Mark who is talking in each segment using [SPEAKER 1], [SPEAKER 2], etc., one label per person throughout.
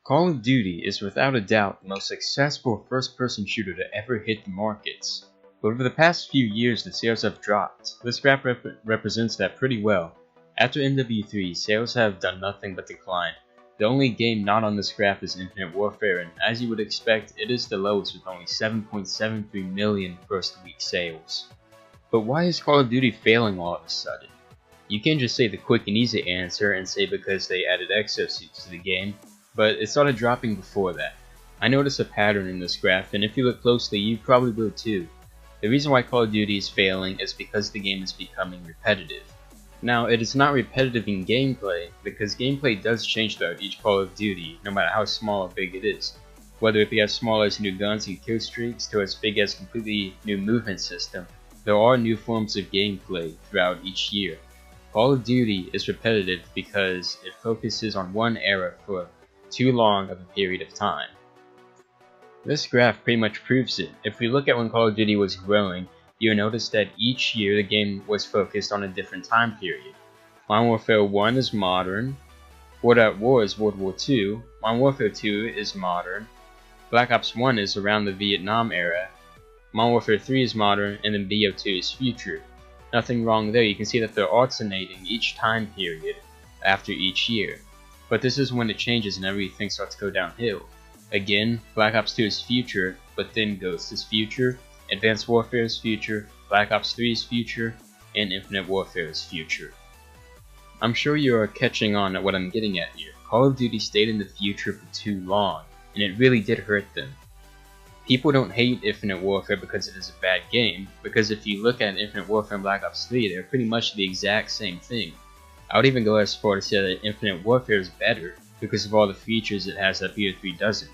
[SPEAKER 1] Call of Duty is without a doubt the most successful first-person shooter to ever hit the markets. But over the past few years, the sales have dropped. This graph represents that pretty well. After MW3, sales have done nothing but decline. The only game not on this graph is Infinite Warfare, and as you would expect, it is the lowest with only 7.73 million first-week sales. But why is Call of Duty failing all of a sudden? You can't just say the quick and easy answer and say because they added exosuits to the game, but it started dropping before that. I noticed a pattern in this graph, and if you look closely, you probably will too. The reason why Call of Duty is failing is because the game is becoming repetitive. Now, it is not repetitive in gameplay, because gameplay does change throughout each Call of Duty, no matter how small or big it is. Whether it be as small as new guns and kill streaks, to as big as completely new movement system, there are new forms of gameplay throughout each year. Call of Duty is repetitive because it focuses on one era for too long of a period of time. This graph pretty much proves it. If we look at when Call of Duty was growing, you'll notice that each year the game was focused on a different time period. Modern Warfare 1 is modern, World at War is World War II, Modern Warfare 2 is modern, Black Ops 1 is around the Vietnam era, Modern Warfare 3 is modern, and then BO2 is future. Nothing wrong there, you can see that they're alternating each time period after each year. But this is when it changes and everything starts to go downhill. Again, Black Ops 2 is future, but then Ghost is future, Advanced Warfare is future, Black Ops 3 is future, and Infinite Warfare is future. I'm sure you are catching on at what I'm getting at here. Call of Duty stayed in the future for too long, and it really did hurt them. People don't hate Infinite Warfare because it is a bad game, because if you look at Infinite Warfare and Black Ops 3, they're pretty much the exact same thing. I would even go as far to say that Infinite Warfare is better because of all the features it has that BO3 doesn't.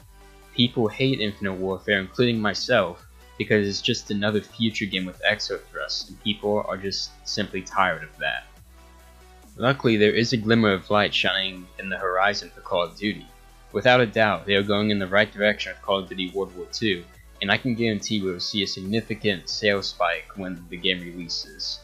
[SPEAKER 1] People hate Infinite Warfare, including myself, because it's just another future game with exo-thrusts, and people are just simply tired of that. Luckily, there is a glimmer of light shining in the horizon for Call of Duty. Without a doubt, they are going in the right direction with Call of Duty World War II, and I can guarantee we will see a significant sales spike when the game releases.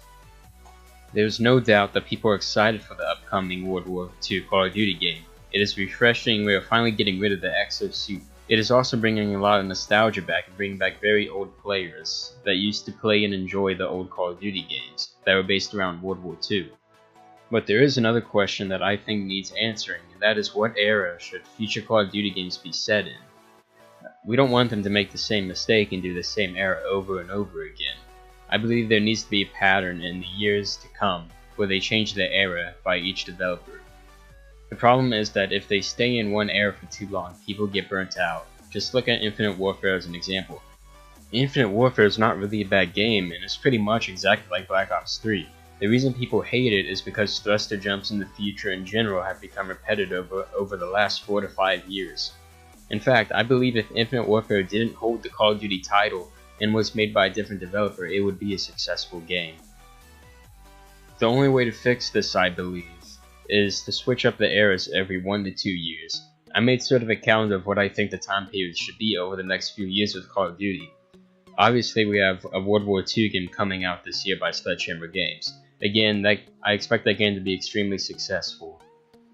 [SPEAKER 1] There's no doubt that people are excited for the upcoming World War II Call of Duty game. It is refreshing, we are finally getting rid of the exosuit. It is also bringing a lot of nostalgia back and bringing back very old players that used to play and enjoy the old Call of Duty games that were based around World War II. But there is another question that I think needs answering, and that is what era should future Call of Duty games be set in? We don't want them to make the same mistake and do the same era over and over again. I believe there needs to be a pattern in the years to come where they change the era by each developer. The problem is that if they stay in one era for too long, people get burnt out. Just look at Infinite Warfare as an example. Infinite Warfare is not really a bad game, and it's pretty much exactly like Black Ops 3. The reason people hate it is because thruster jumps in the future in general have become repetitive over the last 4 to 5 years. In fact, I believe if Infinite Warfare didn't hold the Call of Duty title and was made by a different developer, it would be a successful game. The only way to fix this, I believe, is to switch up the eras every 1 to 2 years. I made sort of a calendar of what I think the time period should be over the next few years with Call of Duty. Obviously, we have a World War II game coming out this year by Sledgehammer Games. Again, I expect that game to be extremely successful.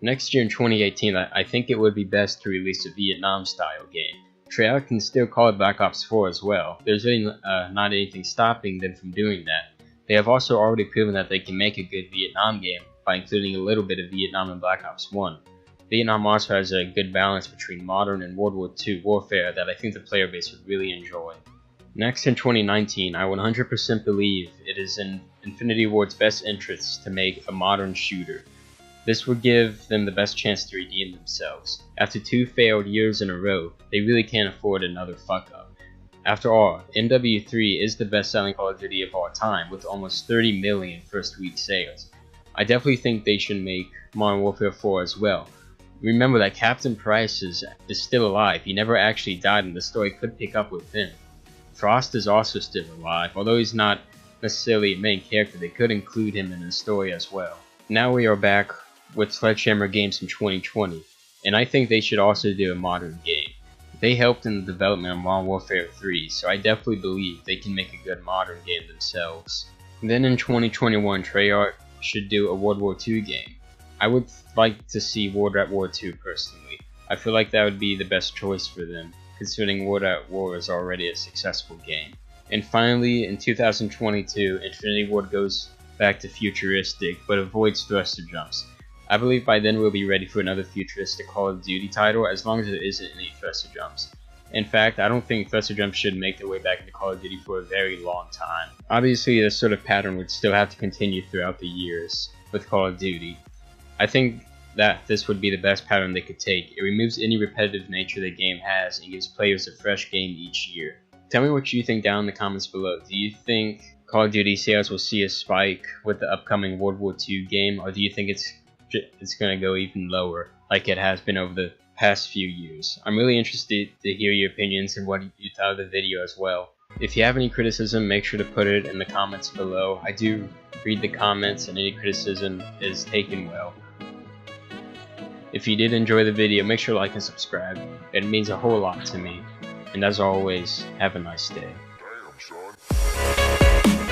[SPEAKER 1] Next year in 2018, I think it would be best to release a Vietnam-style game. Treyarch can still call it Black Ops 4 as well. There's really not anything stopping them from doing that. They have also already proven that they can make a good Vietnam game by including a little bit of Vietnam in Black Ops 1. Vietnam also has a good balance between modern and World War II warfare that I think the player base would really enjoy. Next in 2019, I 100% believe it is in Infinity Ward's best interests to make a modern shooter. This would give them the best chance to redeem themselves. After 2 failed years in a row, they really can't afford another fuck-up. After all, MW3 is the best-selling Call of Duty of all time, with almost 30 million first-week sales. I definitely think they should make Modern Warfare 4 as well. Remember that Captain Price is still alive. He never actually died, and the story could pick up with him. Frost is also still alive. Although he's not necessarily a main character, they could include him in the story as well. Now we are back with Sledgehammer Games in 2020, and I think they should also do a modern game. They helped in the development of Modern Warfare 3, so I definitely believe they can make a good modern game themselves. Then in 2021, Treyarch should do a World War II game. I would like to see World at War II personally. I feel like that would be the best choice for them, considering World at War is already a successful game. And finally, in 2022, Infinity Ward goes back to futuristic, but avoids thruster jumps. I believe by then we'll be ready for another futuristic Call of Duty title, as long as there isn't any thruster jumps. In fact, I don't think thruster jumps should make their way back into Call of Duty for a very long time. Obviously, this sort of pattern would still have to continue throughout the years with Call of Duty. I think that this would be the best pattern they could take. It removes any repetitive nature the game has and gives players a fresh game each year. Tell me what you think down in the comments below. Do you think Call of Duty sales will see a spike with the upcoming World War II game, or do you think it's going to go even lower like it has been over the past few years? I'm really interested to hear your opinions and what you thought of the video as well. If you have any criticism, make sure to put it in the comments below. I do read the comments and any criticism is taken well. If you did enjoy the video, make sure to like and subscribe. It means a whole lot to me. And as always, have a nice day.
[SPEAKER 2] Damn, son.